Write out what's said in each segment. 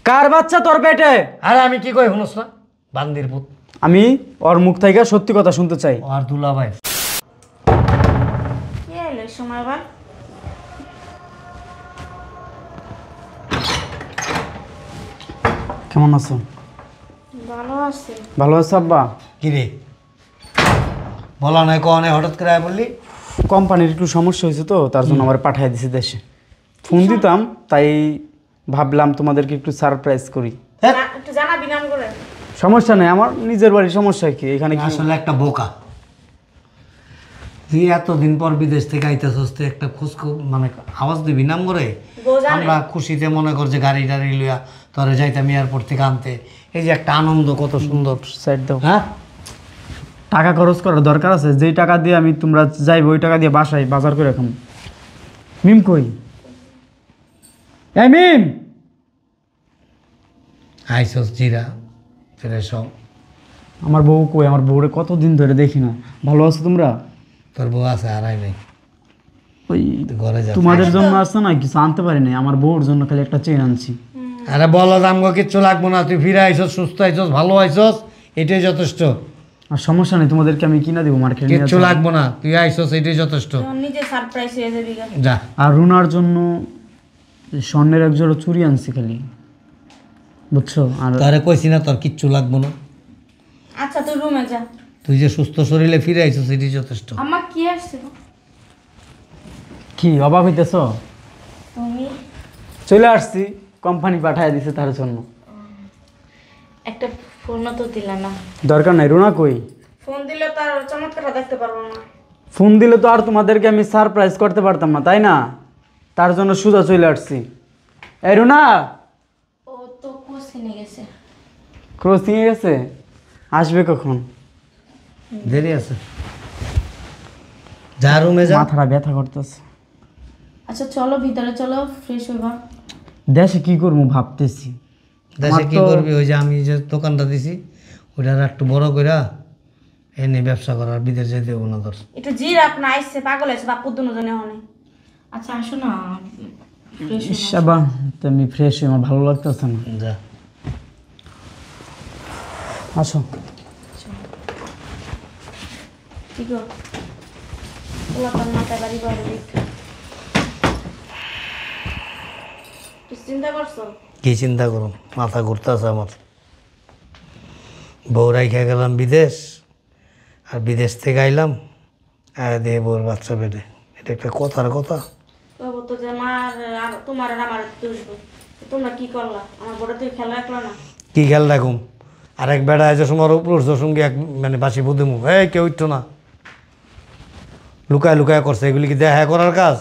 কার বাচ্চা তোর পেটে? আরে আমি কি কই শুনছ না, বান্দির পুত। আমি ওর মুখ থেকে সত্যি কথা শুনতে চাই। আর দুলা ভাই কি এলো সময় আবার? কেমন আছো? ভালো আছে। ভালো আছো আব্বা? কি রে বলা নাই কনে হঠাৎ করে বললি? কোম্পানির একটু সমস্যা হয়েছে তো, তার জন্য আমার পাঠিয়ে দিছি দেশে। ফোন দিতাম, তাই ভাবলাম তোমাদেরকে একটু সারপ্রাইজ করি। একটু জানাবি নাম করে। সমস্যা নেই, আমার নিজের বাড়ির সমস্যা কি এখানে? কি আসলে একটা বোকা, তুই এতদিন পর বিদেশ থেকে আইতেছস, তুই একটা খোঁজ মানে আওয়াজ দিবি নাম করে। আমরা খুশিতে মনে কর যে গাড়ি টাড়ি লইয়া তোরে যাইতাম এয়ারপোর্ট থেকে আনতে, এই যে একটা আনন্দ, কত সুন্দর। সাইড দাও। হ্যাঁ টাকা খরচ করার দরকার আছে, যেই টাকা দিয়ে আমি তোমরা যাইবে ওই টাকা দিয়ে বাসায় বাজার করে রাখুন। মিম কই? এই মিম, আইসস জিরা ফ্রেশ হও। আমার বউ কই? আমার বউরে কতদিন ধরে দেখি না। ভালো আছো তোমরা? তোর বউ আছে আর আই নাই, ওই তুই ঘরে যা। তোমাদের জন্য আসছে না, কিছু আনতে পারি নাই। আমার বউর জন্য খালি একটা চেন আনছি। আরে বলো দাম গো, কিচ্ছু লাগবো না, তুই ফিরে আইসস, সুস্থ আইসস, ভালো আইসস, এটাই যথেষ্ট। আর সমস্যা নেই, তোমাদেরকে আমি কিনা দিব মার্কেটে। কিচ্ছু লাগবো না, তুই আইসস, এটাই যথেষ্ট। নিজে সারপ্রাইজ হয়ে যাবি। যা। আর রুনার জন্য স্বর্ণের এক জোড়া চুড়ি আনছি খালি, বুঝছো? আর তারে কইছি না তোর কিচ্ছু লাগবো না। আচ্ছা তুই রুমে যা। তুই যে সুস্থ শরীরে ফিরে আইসস, এটাই যথেষ্ট। আমার কি আসছে? কি অবাক হইতেছ? তুমি চলে আসছি, কোম্পানি পাঠিয়ে দিছে তার জন্য। একটা ফোন তো দিলা না। দরকার নাই। রুনা কই? ফোন দিলে তো আর চমৎকারটা দেখতে পারবো না। ফোন দিলে তো আর তোমাদেরকে আমি সারপ্রাইজ করতে পারতাম না, তাই না? তার জন্য সোজা চলে আসছি। এই রুনা, ও তো কোচিনে গেছে। ক্রসিংয়ে গেছে? আসবে কখন? দেরি আছে, যা রুমে যা। মাথাটা ব্যথা করতেছে। আচ্ছা চলো ভিতরে চলো, ফ্রেশ হইবা। দেশে কি করবো ভাবতেছি। দেশে কি করবি? ওই যে আমি যে দোকানটা দিছি ওইটার একটু বড় কইরা এনে ব্যবসা করার, বিদেশ যেতে দেবো না তোর। একটু জির আপনা আইসে পাগল আছে বাপু দুজনে হনে। আচ্ছা আসো না, ফ্রেশ ইসাবা, তুমি ফ্রেশ হয়ে আমার ভালো লাগতেছে না। যা। আসো। ঠিক আছে। ওলা পান মাথায় বাড়ি বাড়ি দেখ। তুই চিন্তা করছো? কি চিন্তা করো, মাথা ঘুরতেছে আমার। বউ রাইখা গেলাম বিদেশ, আর বিদেশ থেকে আইলাম আর দিয়ে বউর বাচ্চা পেটে। এটা একটা কথার কথা? বাবু তো যে আমার আর তোমার আর আমার দুষবো। তোমরা কি করলা? আমার বড় তুই খেলা রাখলো না। কি খেয়াল রাখুম? আরেক বেড়া যে সময় উপর সঙ্গে এক মানে বাসি বুদ্ধি মুখ, এই কেউ উঠতো না, লুকায় লুকায় করছে। এগুলি কি দেখা করার কাজ?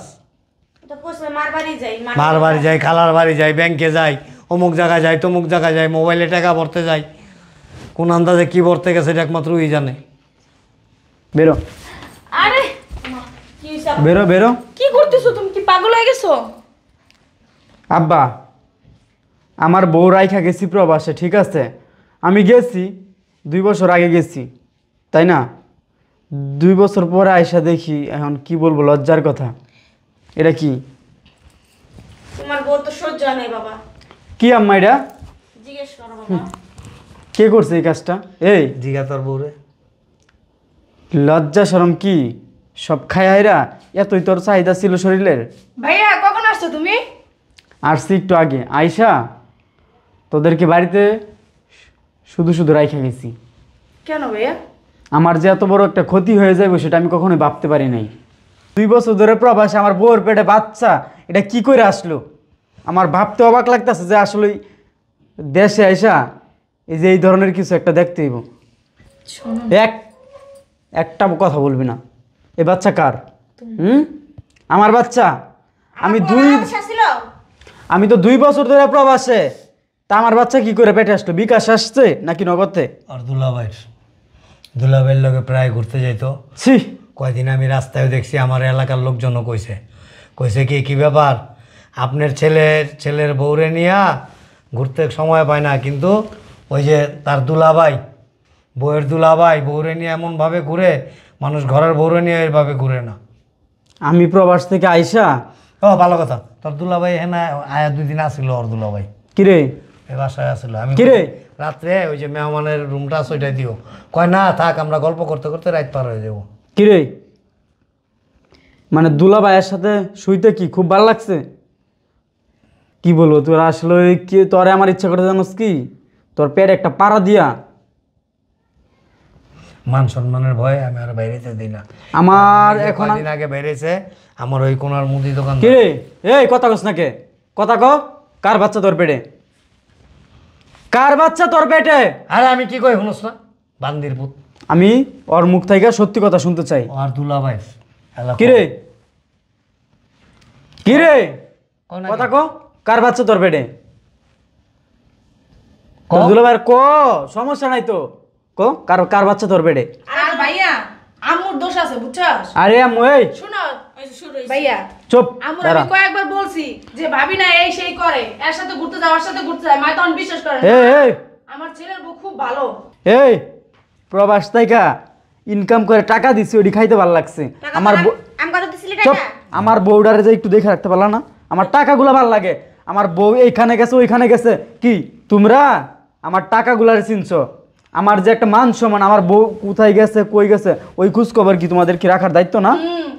তো কইছে মার বাড়ি যাই, মার বাড়ি যাই, খালার বাড়ি যাই, ব্যাংকে যাই, অমুক জায়গায় যাই, তমুক জায়গায় যাই, মোবাইলে টাকা ভরতে যাই, কোন আন্দাজে কি ভরতে গেছে এটা একমাত্র ওই জানে। বেরো আরে কি হইছে? বেরো বেরো। কি করতেছো তুমি? কি পাগল হয়ে গেছো? আব্বা, আমার বউ রাইখা গেছি প্রবাসে, ঠিক আছে? আমি গেছি 2 বছর আগে গেছি, তাই না? 2 বছর পরে আইসা দেখি, এখন কি বলবো, লজ্জার কথা। এটা কি? তোমার বউ তো সহ্য হয় নাই বাবা। কি আম্মা এটা? জিজ্ঞেস করো বাবা। কে করছে এই কাজটা? এই জিগা তোর বউরে। লজ্জা শরম কি সব খাইরা? এতই তোর চাহিদা ছিল শরীরের? ভাইয়া কখন আসছো তুমি? আসছি একটু আগে। আইসা তোদেরকে বাড়িতে শুধু শুধু রাইখা গেছি। কেন ভাইয়া? আমার যে এত বড় একটা ক্ষতি হয়ে যাবে সেটা আমি কখনোই ভাবতে পারি নাই। 2 বছর ধরে প্রবাসে আমার বউর পেটে বাচ্চা, এটা কি করে আসলো? আমার ভাবতে অবাক লাগতেছে যে আসলে দেশে আইসা এই যে এই ধরনের কিছু একটা দেখতে হইব। একটা কথা বলবি না। এই বাচ্চা কার? আমার বাচ্চা। আমি তো 2 বছর ধরে প্রবাসে, তা আমার বাচ্চা কি করে পেটে আসলো? বিকাশ আসছে নাকি নগদে? আর দুলাভাইয়ের লগে প্রায় ঘুরতে যাইতো। ছি, কয়দিন আমি রাস্তায় দেখছি, আমার এলাকার লোকজনও কইছে কইছে কি ব্যাপার, আপনার ছেলের বউরে নিয়া ঘুরতে সময় পায় না, কিন্তু ওই যে তার দুলাভাই, বউয়ের দুলাভাই বউরে নিয়ে এমনভাবে ঘুরে, মানুষ ঘরের বউরে নিয়ে এভাবে ঘুরে না। আমি প্রবাস থেকে আইসা। ও ভালো কথা, তোর দুলাভাই হ্যাঁ আয়া 2 দিন আসছিল। ওর দুলাভাই কিরে এই বাসায় আসছিল আমি কি রে? রাত্রে ওই যে মেহমানের রুমটা আছে ওইটাই দিও। কয় না থাক, আমরা গল্প করতে করতে রাত পার হয়ে যাবো। কিরে মানে দুলা ভাইয়ের সাথে শুইতে কি খুব ভালো লাগছে? কি বলবো তোর আসলে ওই কি তোরে আমার ইচ্ছা করে জানোস কি তোর পেট একটা পাড়া দিয়া মান সম্মানের ভয়ে আমি আর বাইরেতে দিই না। আমার এখন দিন আগে বেরিয়েছে আমার ওই কোনার মুদি দোকান। কিরে এই কথা কস না কে? কথা ক। কার বাচ্চা তোর পেটে? কার বাচ্চা তোর পেটে? আরে আমি কি কই শুনস না, বান্দির পুত। আমি ওর মুখ থেকে সত্যি কথা শুনতে চাই। আর দুলা ভাই কিরে কিরে কথা ক। কার বাচ্চা তোর পেটে? তোর দুলা ভাইয়ের ক সমস্যা নাই তো ক কার কার বাচ্চা তোর পেটে? আর ভাইয়া আম্মুর দোষ আছে বুঝছস? আরে আম্মু এই শুনো ওই যে শুরু হয়েছে। ভাইয়া চুপ আম্মুর দাঁড়া। আমি কয়েকবার বলছি যে ভাবি না এই সেই করে, এর সাথে ঘুরতে যাও, ওর সাথে ঘুরতে যায়, মা তখন বিশ্বাস করে না। এই আমার ছেলের বউ খুব ভালো। এই প্রবাস থাইকা ইনকাম করে টাকা দিছি ওটি খাইতে ভালো লাগছে। টাকা আমার আমি কত দিছিলি চুপ টাকা? আমার বউডারে যে একটু দেখে রাখতে পারলা না? আমার টাকাগুলো ভালো লাগে। আমার বউ এইখানে গেছে ওইখানে গেছে, কি তোমরা আমার টাকাগুলার চিনছো? আমার যে একটা মান সম্মান, আমার বউ কোথায় গেছে কই গেছে ওই খোঁজ খবর কি তোমাদের কি রাখার দায়িত্ব না?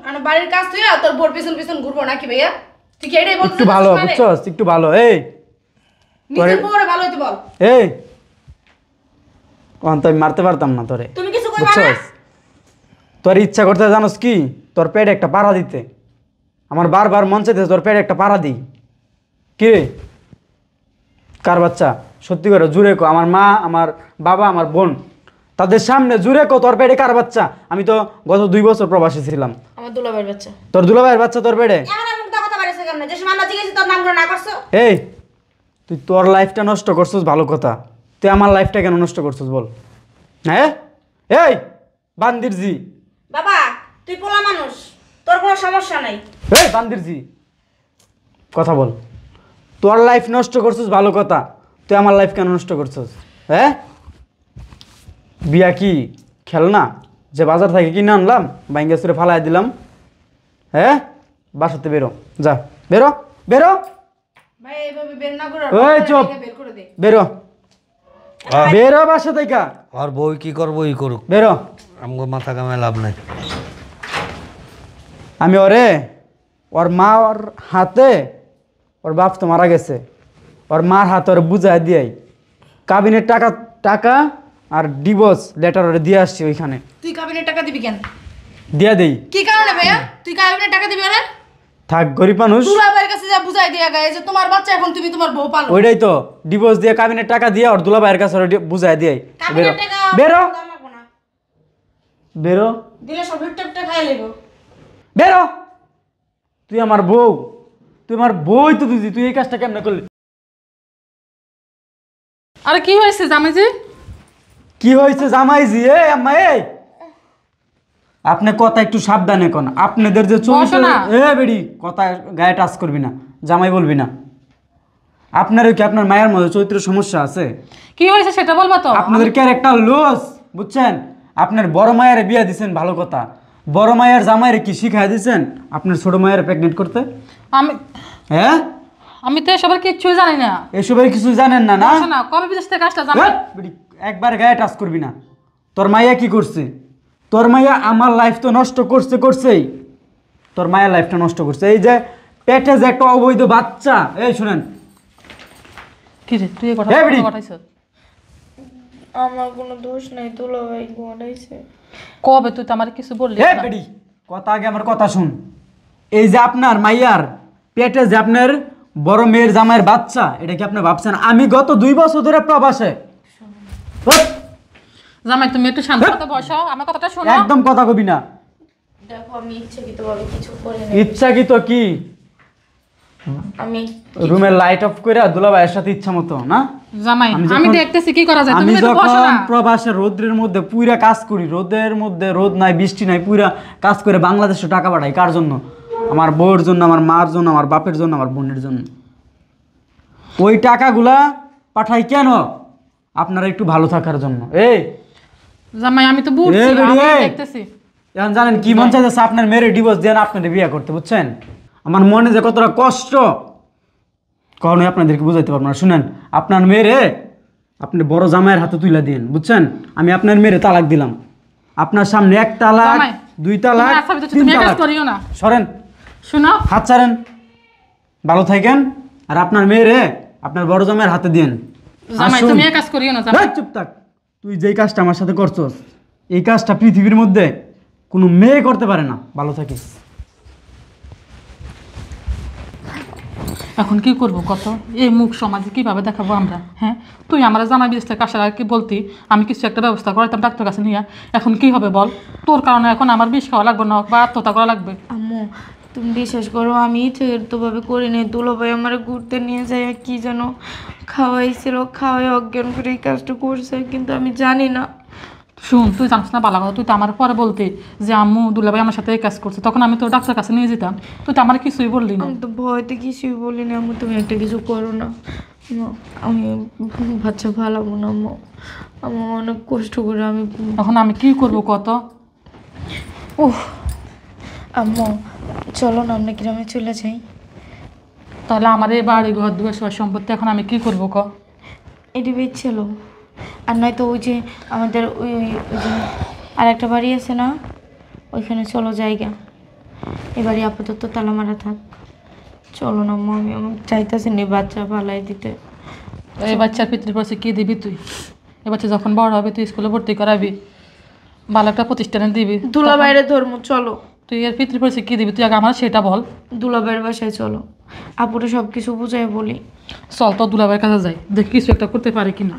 আর বাড়ির কাজ তুই তোর বোর পিছন পিছন ঘুরবো নাকি ভাইয়া? তুই কি এটাই বলছিস? একটু ভালো বুঝছস, একটু ভালো। এই নিজের বউরে ভালো হইতে বল। এই তখন তো আমি মারতে পারতাম না তোরে, তুমি কিছু কইবা না? বুঝছস? তোর ইচ্ছা করতে জানোস কি তোর পেটে একটা পাড়া দিতে? আমার বারবার মন চাইতেছে তোর পেটে একটা পাড়া দিই। কি রে? কার বাচ্চা? সত্যি করে জুড়ে কো। আমার মা, আমার বাবা, আমার বোন, তাদের সামনে জুড়ে কো তোর পেটে কার বাচ্চা? আমি তো গত 2 বছর প্রবাসী ছিলাম। আমার দুলাভাইয়ের বাচ্চা। তোর দুলাভাইয়ের বাচ্চা তোর পেটে? এমন এমন কথা বাড়িছে কেমনে? যে সময় আমরা জিজ্ঞেস তোর নাম করে না করছো? এই তুই তোর লাইফটা নষ্ট করছিস ভালো কথা, তুই আমার লাইফটা কেন নষ্ট করছিস বল? হ্যাঁ এই বান্দির জি। বাবা তুই পোলা মানুষ, তোর কোনো সমস্যা নাই। এই বান্দির জি কথা বল। তোর লাইফ নষ্ট করছিস ভালো কথা, তুই আমার লাইফ কেন নষ্ট করছিস? হ্যাঁ বিয়া কি খেলনা যে বাজার থেকে কিনে আনলাম বাইঙ্গা সুরে ফালাই দিলাম? হ্যাঁ বাসাতে বেরো, যা বেরো বেরো ভাই এইভাবে বের না করে ওই চুপ। বের করে দে। বেরো বেরো বাসা থেকে আর বই কি করবো ই করুক, বেরো। আমগো মাথা কামায় লাভ নাই। আমি ওর মা ওর হাতে, ওর বাপ তো মারা গেছে, ওর মার হাতে ওর বুঝাই দিয়াই কাবিনের টাকা টাকা আর ডিভোর্স লেটার ওরে দিয়ে আসছি ওইখানে। তুই কাবিনের টাকা দিবি কেন? দিয়া দেই। কি কারণে ভাইয়া তুই কাবিনের টাকা দিবি না? থাক গরিব মানুষ, দুলাভাইয়ের কাছে যা বুঝাই দিয়া গায় যে তোমার বাচ্চা এখন তুমি তোমার বউ পালো। ওইটাই তো ডিভোর্স দিয়ে কাবিনের টাকা দিয়ে ওর দুলা ভাইয়ের কাছে ওরে বুঝাই দিয়াই। বেরো কাবিনের টাকা বেরো দাম লাগবো না। বেরো দিলে সব লুটটা খাই লইবো। বেরো। তুই আমার বউ, তুই আমার বই তো তুই তুই এই কাজটা কেমনে করলি? আরে কি হয়েছে জামাইজি? কি হয়েছে জামাইজি? এ আম্মা এই আপনি কথা একটু সাবধানে কোন। আপনাদের যে চরিত্র, বসো না। এ বেড়ি কথা গায়ে টাচ করবি না, জামাই বলবি না। আপনারও কি আপনার মায়ের মধ্যে চরিত্র সমস্যা আছে? কি হয়েছে সেটা বলবা তো? আপনাদের ক্যারেক্টার লস, বুঝছেন? আপনার বড় মায়ের বিয়া দিছেন ভালো কথা, বড় মায়ের জামাইরে কি শিখাই দিছেন আপনার ছোট মায়ের প্রেগনেন্ট করতে? আমি হ্যাঁ আমি তো এসবের কিচ্ছুই জানি না। এসবের কিছু জানেন না না? বসো না, কবে বিদেশ থেকে আসলা জামাই? হ্যাঁ, বেটি, একবার গায়ে টাচ করবি না। তোর মাইয়া কি করছে? তোর মাইয়া আমার লাইফ তো নষ্ট করছেই। তোর মায়ের লাইফটা নষ্ট করছে। এই যে পেটে যে একটা অবৈধ বাচ্চা, এই শুনেন কি রে তুই এই কথা এই বেটি। ঘটাইছ? আমার কোনো দোষ নাই, দুলাভাই ঘটাইছে। কবে তুই তো আমার কিছু বললি হে না? বেটি, কথা আগে আমার কথা শুন। এই যে আপনার মাইয়ার পেটে যে আপনার বড় মেয়ের জামাইয়ের বাচ্চা, এটা কি আপনি ভাবছেন? আমি গত 2 বছর ধরে প্রবাসে। জামাই তুমি একটু শান্ত মতো বসো, আমার কথাটা শোনো। একদম কথা কবি না। দেখো আমি ইচ্ছাকৃতভাবে কিছু করি না। ইচ্ছা কি তো কি আমি রুমের লাইট অফ করে দুলাভাইয়ের সাথে ইচ্ছা মতো না? জামাই আমি আমি যখন- দেখতেছি কি করা যায়, আমি তুমি একটু বসো যখন না। প্রবাসে রোদ্রের মধ্যে পুইরা কাজ করি, রোদের মধ্যে রোদ নাই বৃষ্টি নাই, পুইরা কাজ করে বাংলাদেশে টাকা পাঠাই কার জন্য? আমার বউয়ের জন্য, আমার মার জন্য, আমার বাপের জন্য, আমার বোনের জন্য। ওই টাকাগুলা পাঠাই কেন? আপনারা একটু ভালো থাকার জন্য। এই জামাই আমি তো বুঝছি, এই বেটি, আমি এই। দেখতেছি। এখন জানেন কি মন চাইতেছে? আপনার মেয়ের ডিভোর্স দেন, আপনার বিয়ে করতে, বুঝছেন? আমার মনে যে কতটা কষ্ট। কখনোই আপনাদেরকে বুঝাইতে পারবো না। শুনেন, আপনার মেয়েরে আপনি বড় জামাইয়ের হাতে তুলে দিন, বুঝছেন? আমি আপনার মেয়েরে তালাক দিলাম। আপনার সামনে 1 তালাক, জামাই, 2 তালাক, তুমি আশা করছো 3 তুমি এক কাজ তালাক। করিও না। সরেন, শুনো, হাত ছাড়েন, ভালো থাকেন। আর আপনার মেয়েরে আপনার বড় জামাইয়ের হাতে দিন। জামাই আসুন। তুমি এক কাজ করিও না জামাই। এই চুপ থাক। তুই যেই কাজটা আমার সাথে করছস, এই কাজটা পৃথিবীর মধ্যে কোনো মেয়ে করতে পারে না। ভালো থাকিস। এখন কি করবো কত? এই মুখ সমাজে কিভাবে দেখাবো আমরা? হ্যাঁ, তুই আমার জামাই বিদেশ থেকে আসার আগে কি বলতি আমি কিছু একটা ব্যবস্থা করাইতাম ডাক্তার কাছে নিয়ে? এখন কি হবে বল? তোর কারণে এখন আমার বিষ খাওয়া লাগবে না বা আত্মহত্যা করা লাগবে। আম্মু তুমি বিশ্বাস করো, আমি ইচ্ছাকৃতভাবে করিনি। দুলাভাই আমার ঘুরতে নিয়ে যায় কি যেন খাওয়াইছিল, খাওয়াই অজ্ঞান করে এই কাজটা করছে, কিন্তু আমি জানি না। শুন, তুই জানিস না বালা কথা, তুই তো আমার পরে বলতি যে আম্মু দুলাভাই আমার সাথে এই কাজ করছে, তখন আমি তো ডাক্তার কাছে নিয়ে যেতাম। তুই তো আমার কিছুই বললি না। আমি তো ভয়তে কিছুই বলি না। আম্মু তুমি একটা কিছু করো না। আম্মু, আমি বাচ্চা ভালাবো না আম্মু। আমার অনেক কষ্ট করে আমি এখন আমি কি করবো কত? আম্মু চলো না আমরা গ্রামে চলে যাই। তাহলে আমার এই বাড়ি ঘর দুয়ার সব সম্পত্তি এখন আমি কি করবো ক? এটি বেচছিল। আর নয়তো ওই যে আমাদের ওই ওই যে আর একটা বাড়ি আছে না, ওইখানে চলো জায়গা। এ বাড়ি আপাতত তালা মারা থাক। চলো না আম্মু, আমি চাইতেছি নি বাচ্চা পালাই দিতে। এই বাচ্চার পিতৃপরিচে কি দিবি তুই? এ বাচ্চা যখন বড় হবে তুই স্কুলে ভর্তি করাবি, ভালো একটা প্রতিষ্ঠানে দিবি। দুলাভাইয়ের ধর্ম চলো। তুই এর পিতৃপরিচে কি দিবি তুই আগে আমার সেটা বল। দুলাভাইয়ের বাসায় চলো, আপুরে সব কিছু বুঝাই বলি। চল তো দুলাভাইয়ের কাছে যাই, দেখি কিছু একটা করতে পারে কিনা।